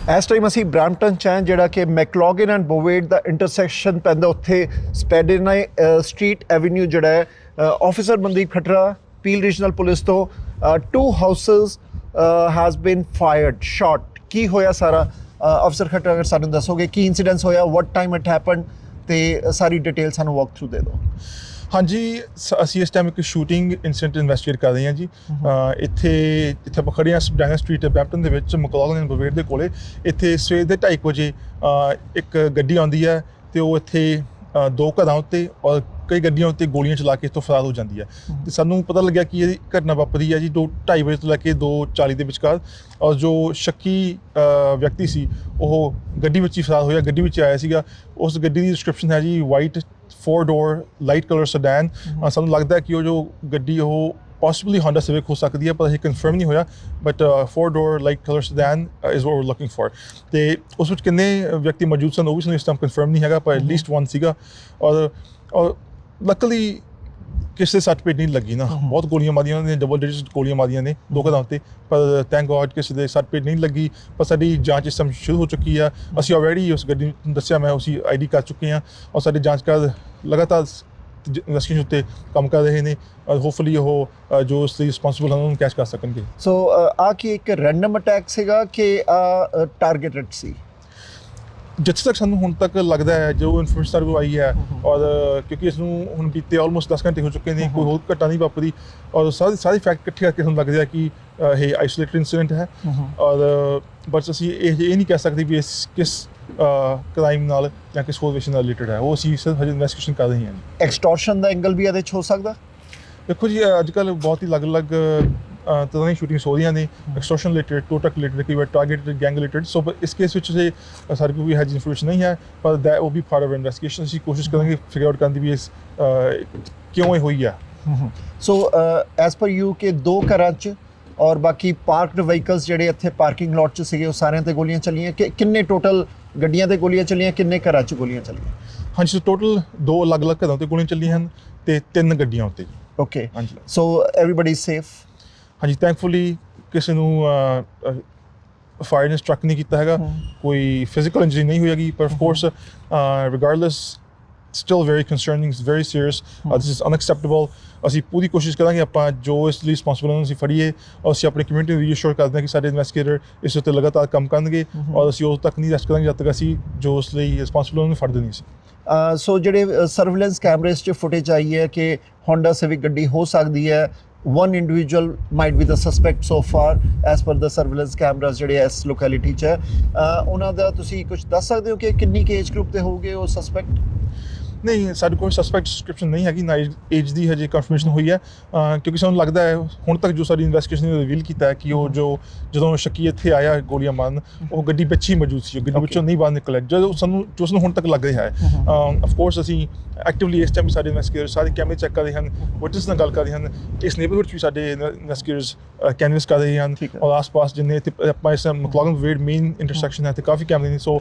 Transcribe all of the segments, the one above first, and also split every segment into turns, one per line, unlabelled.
ਇਸ ਟਾਈਮ ਅਸੀਂ ਬ੍ਰੈਂਪਟਨ 'ਚ ਹਾਂ, ਜਿਹੜਾ ਕਿ ਮੈਕਲੋਗਨ ਐਂਡ ਬੋਵੇਟ ਦਾ ਇੰਟਰਸੈਕਸ਼ਨ ਪੈਂਦਾ, ਉੱਥੇ ਸਪੈਡੇਨਾਈ ਸਟਰੀਟ ਐਵੀਨਿਊ ਜਿਹੜਾ ਹੈ। Officer Mandeep Khatra, Peel regional police ਤੋਂ। 2 houses has been fired, shot. ਕੀ ਹੋਇਆ ਸਾਰਾ ਅਫਸਰ ਖਟਰਾ, ਅਗਰ ਸਾਨੂੰ ਦੱਸੋਗੇ ਕੀ ਇੰਸੀਡੈਂਸ ਹੋਇਆ, ਵਟ ਟਾਈਮ ਇਟ ਹੈਪਨ, ਤੇ ਸਾਰੀ ਡਿਟੇਲ ਸਾਨੂੰ ਵਾਕ ਥਰੂ ਦੇ ਦਿਓ।
ਹਾਂਜੀ, ਅਸੀਂ ਇਸ ਟਾਈਮ ਇੱਕ ਸ਼ੂਟਿੰਗ ਇਨਸੀਡੈਂਟ ਇਨਵੈਸਟੀਗੇਟ ਕਰ ਰਹੇ ਹਾਂ ਜੀ। ਇੱਥੇ ਆਪਾਂ ਖੜੇ ਹਾਂ ਸਪੈਡੇਨਾਈ ਸਟਰੀਟ ਬ੍ਰੈਂਪਟਨ ਦੇ ਵਿੱਚ, ਮੈਕਲੋਗਨ ਐਂਡ ਬੋਵੇਟ ਦੇ ਕੋਲੇ। ਇੱਥੇ ਸਵੇਰ ਦੇ 2:30 ਵਜੇ ਇੱਕ ਗੱਡੀ ਆਉਂਦੀ ਹੈ ਅਤੇ ਉਹ ਇੱਥੇ 2 ਘਰਾਂ ਉੱਤੇ ਔਰ ਕਈ ਗੱਡੀਆਂ ਉੱਤੇ ਗੋਲੀਆਂ ਚਲਾ ਕੇ ਇੱਥੋਂ ਫਰਾਰ ਹੋ ਜਾਂਦੀ ਹੈ। ਅਤੇ ਸਾਨੂੰ ਪਤਾ ਲੱਗਿਆ ਕਿ ਇਹ ਘਟਨਾ ਵਾਪਰੀ ਹੈ ਜੀ 2:30 ਵਜੇ ਤੋਂ ਲੈ ਕੇ 2:40 ਦੇ ਵਿਚਕਾਰ। ਔਰ ਜੋ ਸ਼ੱਕੀ ਵਿਅਕਤੀ ਸੀ ਉਹ ਗੱਡੀ ਵਿੱਚ ਹੀ ਫਰਾਰ ਹੋਇਆ, ਗੱਡੀ ਵਿੱਚ ਆਇਆ ਸੀਗਾ। ਉਸ ਗੱਡੀ ਦੀ ਡਿਸਕ੍ਰਿਪਸ਼ਨ ਹੈ ਜੀ white 4-door light colour sedan. ਸਾਨੂੰ ਲੱਗਦਾ ਕਿ ਉਹ ਜੋ ਗੱਡੀ ਉਹ ਪੋਸੀਬਲੀ ਹੋਂਡਾ ਸਿਵਿਕ ਹੋ ਸਕਦੀ ਹੈ, ਪਰ ਇਹ ਕਨਫਰਮ ਨਹੀਂ ਹੋਇਆ। But 4-door light colour sedan is what we looking for. ਅਤੇ ਉਸ ਵਿੱਚ ਕਿੰਨੇ ਵਿਅਕਤੀ ਮੌਜੂਦ ਸਨ ਉਹ ਵੀ ਸਾਨੂੰ ਇਸ ਟਾਈਮ ਕਨਫਰਮ ਨਹੀਂ ਹੈਗਾ, ਪਰ ਐਟਲੀਸਟ 1 ਸੀਗਾ। ਔਰ ਲੱਕਲੀ ਕਿਸੇ ਦੇ ਸੱਟ ਪੇਟ ਨਹੀਂ ਲੱਗੀ ਨਾ। ਬਹੁਤ ਗੋਲੀਆਂ ਮਾਰੀਆਂ ਉਹਨਾਂ ਨੇ, ਡਬਲ ਡਿਜਿਟ ਗੋਲੀਆਂ ਮਾਰੀਆਂ ਨੇ 2 ਘਰਾਂ ਉੱਤੇ, ਪਰ ਥੈਂਕ ਗੋਡ ਕਿਸੇ ਦੇ ਸੱਟ ਪੇਟ ਨਹੀਂ ਲੱਗੀ। ਪਰ ਸਾਡੀ ਜਾਂਚ ਇਸ ਟਾਈਮ ਸ਼ੁਰੂ ਹੋ ਚੁੱਕੀ ਆ। ਅਸੀਂ ਆਲਰੇਡੀ ਉਸ ਗੱਡੀ ਨੂੰ ਦੱਸਿਆ, ਮੈਂ ਉਸੀ ID ਕਰ ਚੁੱਕੇ ਹਾਂ। ਔਰ ਸਾਡੇ ਜਾਂਚਕਾਰ ਲਗਾਤਾਰ ਇਨਵੈਸਟੀਗੇਸ਼ਨ ਉੱਤੇ ਕੰਮ ਕਰ ਰਹੇ ਨੇ। ਔਰ ਹੋਪਫੁਲੀ ਉਹ ਜੋ ਉਸ ਲਈ ਰਿਸਪੋਂਸੀਬਲ ਹਨ ਉਹਨੂੰ ਕੈਚ ਕਰ ਸਕਣਗੇ।
ਸੋ ਆ ਕੀ ਇੱਕ ਰੈਂਡਮ ਅਟੈਕ ਸੀਗਾ ਕਿ ਟਾਰਗੇਟਡ ਸੀ?
ਜਿੱਥੇ ਤੱਕ ਸਾਨੂੰ ਹੁਣ ਤੱਕ ਲੱਗਦਾ ਹੈ, ਜੋ ਇਨਫੋਰਮੇਸ਼ਨ ਸਾਡੇ ਕੋਲ ਆਈ ਹੈ, ਔਰ ਕਿਉਂਕਿ ਇਸ ਨੂੰ ਹੁਣ ਬੀਤੇ ਆਲਮੋਸਟ 10 ਘੰਟੇ ਹੋ ਚੁੱਕੇ ਨੇ, ਕੋਈ ਹੋਰ ਘਟਨਾ ਨਹੀਂ ਵਾਪਰੀ। ਔਰ ਸਾਰੇ ਫੈਕਟ ਇਕੱਠੇ ਕਰਕੇ ਸਾਨੂੰ ਲੱਗ ਰਿਹਾ ਕਿ ਇਹ ਆਈਸੋਲੇਟਡ ਇੰਸੀਡੈਂਟ ਹੈ। ਔਰ ਬਸ ਅਸੀਂ ਇਹ ਨਹੀਂ ਕਹਿ ਸਕਦੇ ਵੀ ਇਸ ਕਿਸ ਕ੍ਰਾਈਮ ਨਾਲ ਜਾਂ ਕਿਸ ਹੋਰ ਵਿਸ਼ੇ ਨਾਲ ਰਿਲੇਟਡ ਹੈ, ਉਹ ਅਸੀਂ ਸਿਰਫ ਹਜੇ ਇਨਵੈਸਟੀਗੇਸ਼ਨ ਕਰ ਰਹੇ ਹਾਂ।
ਐਕਸਟੋਰਸ਼ਨ ਦਾ ਐਂਗਲ ਵੀ ਇਹਦੇ 'ਚ ਹੋ ਸਕਦਾ? ਦੇਖੋ
ਜੀ, ਅੱਜ ਕੱਲ੍ਹ ਬਹੁਤ ਹੀ ਅਲੱਗ-ਅਲੱਗ ਤਰ੍ਹਾਂ ਦੀਆਂ ਸ਼ੂਟਿੰਗਸ ਹੋ ਰਹੀਆਂ ਨੇ, ਐਕਸਟੋਰਸ਼ਨ ਰਿਲੇਟਡ, ਟੋਟਕ ਰਿਲੇਟਡ, ਕਈ ਵਾਰ ਟਾਰਗੇਟਡ, ਗੈਂਗ ਰਿਲੇਟਡ। ਸੋ ਇਸ ਕੇਸ ਵਿੱਚ ਸਾਡੇ ਕੋਲ ਵੀ ਹੈ ਜੀ ਇਨਫੋਰਮੇਸ਼ਨ ਨਹੀਂ ਹੈ, ਪਰ that will be part of investigation. ਅਸੀਂ ਕੋਸ਼ਿਸ਼ ਕਰਾਂਗੇ ਫਿਗਰ ਆਊਟ ਕਰਨ ਦੀ ਵੀ ਇਸ ਕਿਉਂ ਇਹ ਹੋਈ ਹੈ।
ਸੋ ਐਜ਼ ਪਰ ਯੂ ਕਿ 2 ਘਰਾਂ 'ਚ ਔਰ ਬਾਕੀ ਪਾਰਕਡ ਵਹੀਕਲਸ ਜਿਹੜੇ ਇੱਥੇ ਪਾਰਕਿੰਗ ਲੋਟ 'ਚ ਸੀਗੇ, ਉਹ ਸਾਰਿਆਂ 'ਤੇ ਗੋਲੀਆਂ ਚੱਲੀਆਂ? ਕਿ ਕਿੰਨੇ ਟੋਟਲ ਗੱਡੀਆਂ 'ਤੇ ਗੋਲੀਆਂ ਚੱਲੀਆਂ, ਕਿੰਨੇ ਘਰਾਂ 'ਚ ਗੋਲੀਆਂ ਚੱਲੀਆਂ?
ਹਾਂਜੀ, ਸੋ ਟੋਟਲ 2 ਅਲੱਗ-ਅਲੱਗ ਘਰਾਂ 'ਤੇ ਗੋਲੀਆਂ ਚੱਲੀਆਂ ਹਨ ਅਤੇ 3 ਗੱਡੀਆਂ ਉੱਤੇ।
ਓਕੇ,
ਹਾਂਜੀ।
ਸੋ ਐਵਰੀਬਾਡੀ ਸੇਫ?
ਹਾਂਜੀ, ਥੈਂਕਫੁਲੀ ਕਿਸੇ ਨੂੰ ਫਾਇਰ ਨੇ ਸਟਰਕ ਨਹੀਂ ਕੀਤਾ ਹੈਗਾ, ਕੋਈ ਫਿਜ਼ੀਕਲ ਇੰਜਰੀ ਨਹੀਂ ਹੋਈ ਹੈਗੀ। ਪਰ of course regardless still very concerning, very serious, this is unacceptable. ਅਸੀਂ ਪੂਰੀ ਕੋਸ਼ਿਸ਼ ਕਰਾਂਗੇ ਆਪਾਂ ਜੋ ਇਸ ਲਈ ਰਿਸਪੋਂਸੀਬਲ ਹਨ ਅਸੀਂ ਫੜੀਏ, ਔਰ ਅਸੀਂ ਆਪਣੀ ਕਮਿਊਨਿਟੀ ਨੂੰ ਰੀਅਸ਼ੋਰ ਕਰਦੇ ਹਾਂ ਕਿ ਸਾਡੇ ਇਨਵੈਸਟੀਗੇਟਰ ਇਸ ਉੱਤੇ ਲਗਾਤਾਰ ਕੰਮ ਕਰਨਗੇ। ਔਰ ਅਸੀਂ ਉਦੋਂ ਤੱਕ ਨਹੀਂ ਰੈਸਟ ਕਰਾਂਗੇ ਜਦ ਤੱਕ ਅਸੀਂ ਜੋ ਉਸ ਲਈ ਰਿਸਪੋਂਸੀਬਲ ਉਹਨੂੰ ਫੜਦੇ ਨਹੀਂ ਸੀ।
ਸੋ ਜਿਹੜੇ ਸਰਵੇਲੈਂਸ ਕੈਮਰੇਜ਼ 'ਚ ਫੁਟੇਜ ਆਈ ਹੈ ਕਿ ਹੋਂਡਾ ਸਿਵਿਕ ਗੱਡੀ ਹੋ ਸਕਦੀ ਹੈ, one individual might be the suspect so far as per the surveillance cameras ਜਿਹੜੇ ਇਸ ਲੋਕੈਲਿਟੀ 'ਚ ਹੈ। ਉਹਨਾਂ ਦਾ ਤੁਸੀਂ ਕੁਝ ਦੱਸ ਸਕਦੇ ਹੋ ਕਿ ਕਿੰਨੀ ਕੁ ਏਜ ਗਰੁੱਪ ਦੇ ਹੋਊਗੇ ਉਹ ਸਸਪੈਕਟ?
ਨਹੀਂ, ਸਾਡੇ ਕੋਲ ਸਸਪੈਕਟ ਡਿਸਕ੍ਰਿਪਸ਼ਨ ਨਹੀਂ ਹੈਗੀ, ਨਾ ਏਜ ਦੀ ਹਜੇ ਕਨਫਰਮੇਸ਼ਨ ਹੋਈ ਹੈ। ਕਿਉਂਕਿ ਸਾਨੂੰ ਲੱਗਦਾ ਹੈ ਹੁਣ ਤੱਕ ਜੋ ਸਾਡੀ ਇਨਵੈਸਟੀਗੇਸ਼ਨ ਨੇ ਰਿਵੀਲ ਕੀਤਾ ਹੈ ਕਿ ਉਹ ਜਦੋਂ ਸ਼ੱਕੀ ਇੱਥੇ ਆਇਆ ਗੋਲੀਆਂ ਮਾਰਨ, ਉਹ ਗੱਡੀ ਵਿੱਚ ਹੀ ਮੌਜੂਦ ਸੀ, ਗੱਡੀ ਵਿੱਚੋਂ ਨਹੀਂ ਬਾਹਰ ਨਿਕਲਿਆ। ਜੋ ਸਾਨੂੰ ਹੁਣ ਤੱਕ ਲੱਗ ਰਿਹਾ ਹੈ। ਆਫ ਕੋਰਸ ਅਸੀਂ ਐਕਟਿਵਲੀ ਇਸ ਟਾਈਮ ਸਾਡੇ ਇਨਵੈਸਟੀਗੇਟਰ ਸਾਰੇ ਕੈਮਰੇ ਚੈੱਕ ਕਰ ਰਹੇ ਹਨ, ਵਿਟਨੈਸ ਨਾਲ ਗੱਲ ਕਰ ਰਹੇ ਹਨ, ਇਸ ਨੇਬਰਹੁੱਡ 'ਚ ਵੀ ਸਾਡੇ ਇਨਵੈਸਟੀਗੇਟਰਸ ਕੈਨਵਸ ਕਰ ਰਹੇ ਹਨ। ਔਰ ਆਸ-ਪਾਸ ਜਿੰਨੇ ਇੱਥੇ ਆਪਾਂ ਇਸ ਮੈਕਲੋਗਨ ਬੋਵੇਟ ਮੇਨ ਇੰਟਰਸੈਕਸ਼ਨ ਹੈ, ਇੱਥੇ ਕਾਫੀ ਕੈਮਰੇ ਨੇ। ਸੋ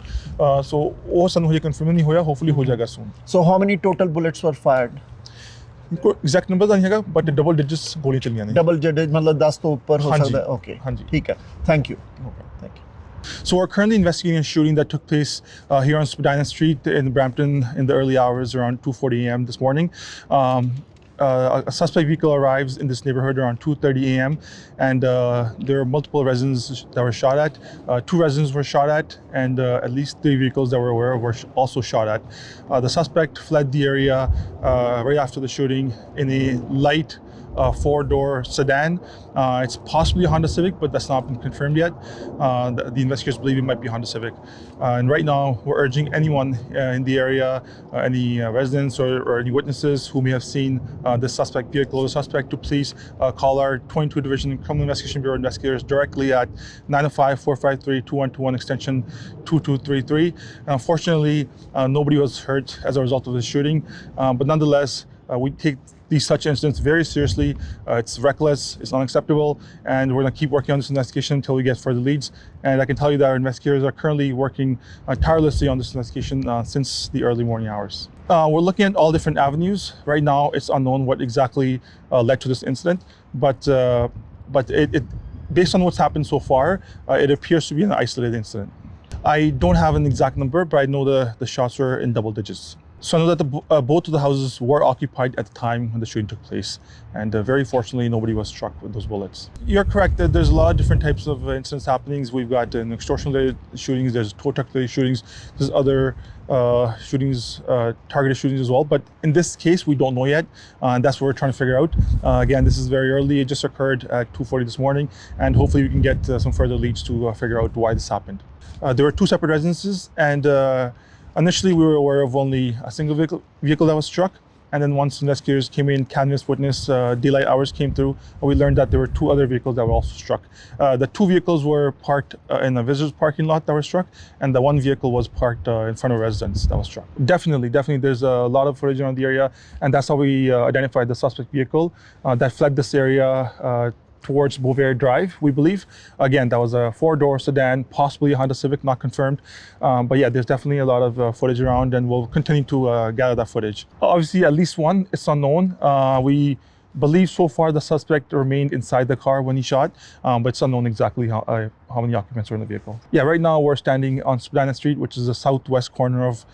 ਉਹ ਸਾਨੂੰ ਹਜੇ ਕਨਫਰਮ ਨਹੀਂ ਹੋਇਆ, ਹੋਪਫੁਲੀ ਹੋ ਜਾਏਗਾ soon.
So how many total bullets were fired?
Exact number ਤਾਂ ਨਹੀਂ ਹੈਗਾ, ਬਟ ਡਬਲ ਡਿਜਿਟਸ ਗੋਲੀਆਂ ਚੱਲੀਆਂ ਨੇ।
ਡਬਲ ਡਿਜਿਟ ਮਤਲਬ 10 ਤੋਂ ਉੱਪਰ ਹੋ ਸਕਦਾ? ਓਕੇ,
ਹਾਂਜੀ,
ਠੀਕ ਹੈ, thank you.
So we're currently investigating a shooting that took place here on Spadina Street in Brampton in the early hours around 2:40 a.m. this morning. A suspect vehicle arrives in this neighborhood around 2:30 a.m. and there are multiple residents that were shot at. 2 residents were shot at, and at least 3 vehicles that we're aware of were also shot at. The suspect fled the area right after the shooting in a light 4-door sedan. It's possibly a Honda Civic, but that's not been confirmed yet. The investigators believe it might be a Honda Civic. And right now, we're urging anyone in the area, any residents or any witnesses who may have seen this suspect vehicle or the suspect, to please call our 22 Division Criminal Investigation Bureau investigators directly at 905-453-2121 extension 2233. Unfortunately, nobody was hurt as a result of this shooting, but nonetheless, we take these such incidents very seriously. It's reckless, it's unacceptable, and we're going to keep working on this investigation until we get further leads. And I can tell you that our investigators are currently working tirelessly on this investigation since the early morning hours. We're looking at all different avenues. Right now, it's unknown what exactly led to this incident, but it based on what's happened so far, it appears to be an isolated incident. I don't have an exact number, but I know the shots were in double digits. So I know that both of the houses were occupied at the time when the shooting took place, and very fortunately, nobody was struck with those bullets. You're correct that there's a lot of different types of incidents happenings. We've got extortion-related shootings, there's tow truck-related shootings, there's other shootings, targeted shootings as well. But in this case, we don't know yet, and that's what we're trying to figure out. Again, this is very early. It just occurred at 2:40 this morning, and hopefully we can get some further leads to figure out why this happened. There were two separate residences, and initially, we were aware of only a single vehicle that was struck, and then once investigators came in, canvas witness, daylight hours came through, we learned that there were two other vehicles that were also struck. The two vehicles were parked in a visitor's parking lot that were struck, and the one vehicle was parked in front of a residence that was struck. Definitely, there's a lot of footage around the area, and that's how we identified the suspect vehicle that fled this area towards Beauvais Drive, we believe. Again, that was a four-door sedan, possibly a Honda Civic, not confirmed. But yeah, there's definitely a lot of footage around, and we'll continue to gather that footage. Obviously, at least one, it's unknown. We believe so far the suspect remained inside the car when he shot, but it's unknown exactly how many occupants were in the vehicle. Yeah, right now we're standing on Spadina Street, which is the southwest corner of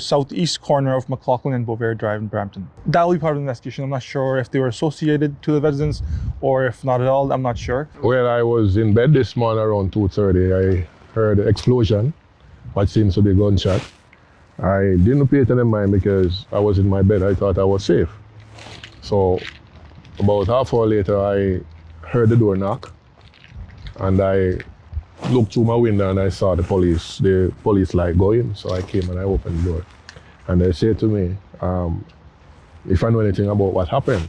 southeast corner of McLaughlin and Beauvais Drive in Brampton. That will be part of the investigation. I'm not sure if they were associated to the residents or if not at all. I'm not sure.
Well, I was in bed this morning around 2:30. I heard an explosion, what seems to be a gunshot. I didn't pay it any mind because I was in my bed. I thought I was safe. So about half hour later, I heard the door knock, and I looked through my window and I saw the police light going. So I came and I opened the door, and they said to me, if I know anything about what happened.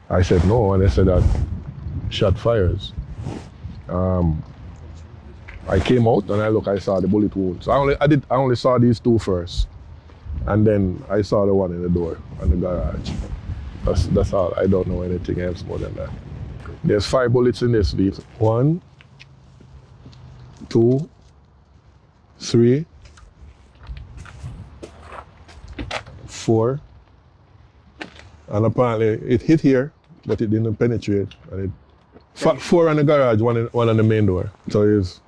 I said no, and they said that shot fires. I came out and I saw the bullet wounds. I only saw these two first, and then I saw the one in the door and the garage. That's all. I don't know anything else more than that. There's 5 bullets in this vehicle. 1, 2, 3, 4, and apparently it hit here, but it didn't penetrate. And 4 on the garage, one on the main door. So it's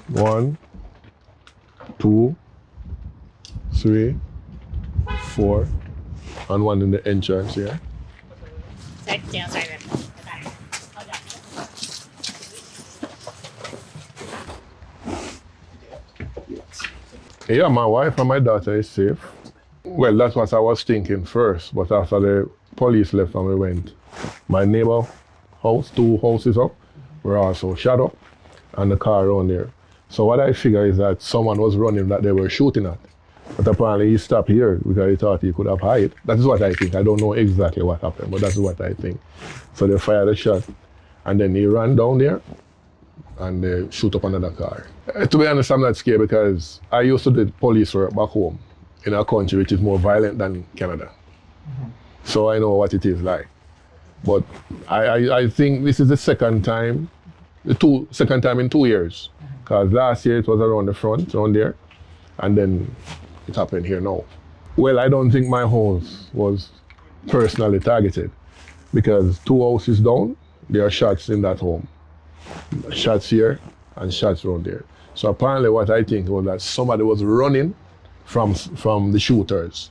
1, 2, 3, 4. And one in the entrance here. Yeah, my wife and my daughter is safe. Well, that's what I was thinking first, but after the police left and we went, my neighbor house, 2 houses up, were also shot up, and the car around there. So what I figure is that someone was running that they were shooting at. But apparently he stopped here because he thought he could have hid. That is what I think. I don't know exactly what happened, but that's what I think. So they fired a shot, and then he ran down there, and they shoot up another car. To be honest, I'm not scared because I used to do police work back home in a country which is more violent than Canada. Mm-hmm. So I know what it is like. But I think this is the second time in 2 years. Because last year it was around the front, around there, and then it happened here now. Well, I don't think my house was personally targeted because 2 houses down, there are shots in that home. Shots here and shots around there. So apparently what I think was that somebody was running from the shooters.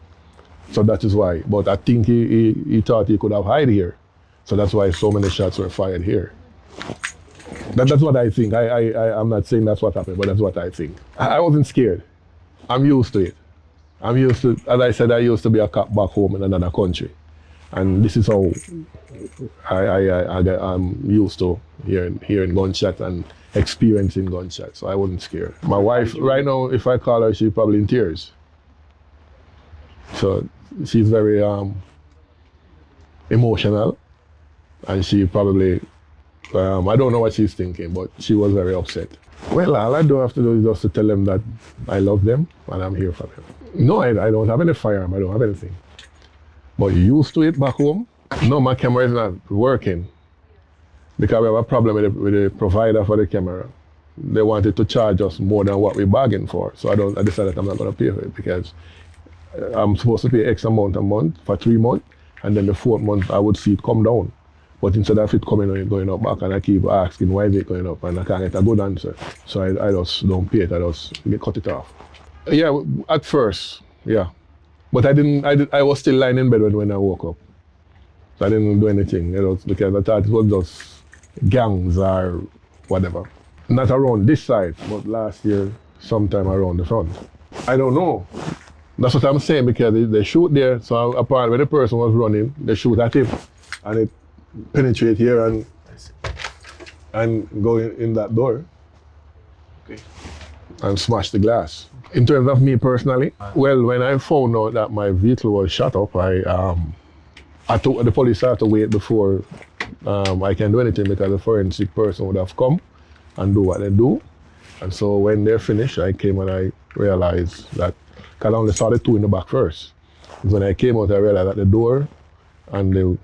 So that is why. But I think he thought he could have hid here. So that's why so many shots were fired here. That's what I think. I'm not saying that's what happened, but that's what I think. I wasn't scared. I'm used to it. I'm used to, as I said, I used to be a cop back home in another country. And this is how I'm used to hearing gunshots and experiencing gunshots. So I wasn't scared. My wife, right now, if I call her, she's probably in tears. So she's very emotional. And she probably, I don't know what she's thinking, but she was very upset. Well, all I do have to do is just to tell them that I love them and I'm here for them. No, I don't have any firearm, I don't have anything. But used to it back home? No, my camera is not working because we have a problem with the provider for the camera. They wanted to charge us more than what we bargained for. So I decided I'm not going to pay for it because I'm supposed to pay X amount a month for 3 months, and then the 4th month I would see it come down. But instead of it coming and going up back, and I keep asking why is it going up, and I can't get a good answer. So I just don't pay it. I just cut it off. Yeah, at first, yeah. But I was still lying in bed when I woke up. So I didn't do anything, because I thought it was just gangs or whatever. Not around this side, but last year, sometime around the front. I don't know. That's what I'm saying, because they shoot there. So apparently when the person was running, they shoot at him, and it penetrate here and go in that door. Okay. And smash the glass. In terms of me personally, well, when I found out that my vehicle was shot up, the police had to wait before I can do anything, because the forensic person would have come and do what they do. And so when they're finished, I came and I realized that, because I only saw the two in the back first. When I came out, I realized that the door and the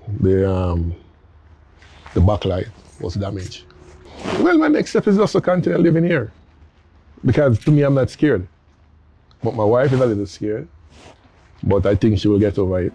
backlight was damaged. Well, my next step is just to continue living here. Because to me, I'm not scared. But my wife is a little scared. But I think she will get over it.